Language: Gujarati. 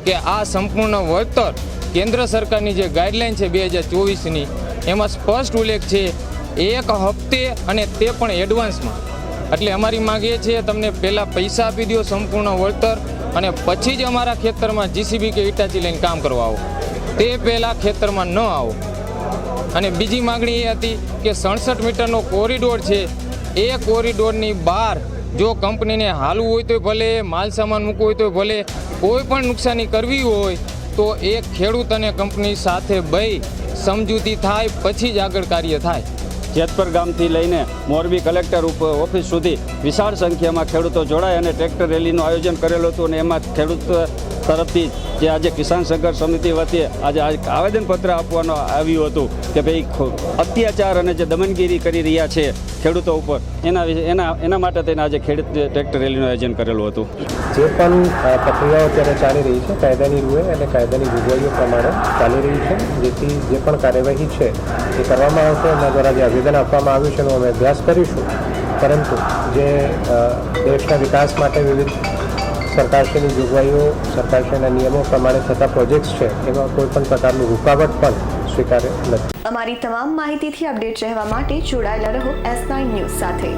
કે આ સંપૂર્ણ વળતર કેન્દ્ર સરકારની જે ગાઈડલાઈન છે 2024ની એમાં સ્પષ્ટ ઉલ્લેખ છે 1 હપ્તે અને તે પણ એડવાન્સમાં. એટલે અમારી માંગ એ છે તમને પહેલાં પૈસા આપી દો સંપૂર્ણ વળતર અને પછી જ અમારા ખેતરમાં જીસીબી કે હિટાચી લઈને કામ કરવા આવો. તે પહેલાં ખેતરમાં ન આવો. અને બીજી માગણી એ હતી કે 67 મીટરનો કોરિડોર છે એ કોરિડોરની બહાર જો કંપનીને હાલવું હોય તો ભલે, માલ સામાન મૂકવો હોય તો ભલે, કોઈ પણ નુકસાની કરવી હોય તો એ ખેડૂત અને કંપની સાથે બેસી સમજૂતી થાય પછી જ આગળ કાર્ય થાય. જેતપર ગામથી લઈને મોરબી કલેક્ટર ઓફિસ સુધી વિશાળ સંખ્યામાં ખેડૂતો જોડાય અને ટ્રેક્ટર રેલીનું આયોજન કરેલું હતું અને એમાં ખેડૂત તરફથી જે આજે કિસાન સંઘર્ષ સમિતિ વતી આજે આવેદનપત્ર આપવાનું આવ્યું હતું કે ભાઈ અત્યાચાર અને જે દમનગીરી કરી રહ્યા છે ખેડૂતો ઉપર એના માટે થઈને આજે ખેડૂત ટ્રેક્ટર રેલીનું આયોજન કરેલું હતું. જે પણ પ્રક્રિયાઓ અત્યારે ચાલી રહી છે કાયદાની રૂએ અને કાયદાની જોગવાઈઓ પ્રમાણે ચાલી રહી છે, જેથી જે પણ કાર્યવાહી છે એ કરવામાં આવશે. એમના દ્વારા જે આવેદન આપવામાં આવ્યું છે એનો અમે અભ્યાસ કરીશું, પરંતુ જે દેશના વિકાસ માટે વિવિધ સરકારશ્રીની જોગવાઈઓ, સરકારશ્રીના નિયમો પ્રમાણે થતા પ્રોજેક્ટ્સ છે એમાં કોઈ પણ પ્રકારનું રૂકાવટ પણ સ્વીકાર્ય નથી. અમારી તમામ માહિતીથી અપડેટ રહેવા માટે જોડાયેલા રહો S9 ન્યૂઝ સાથે.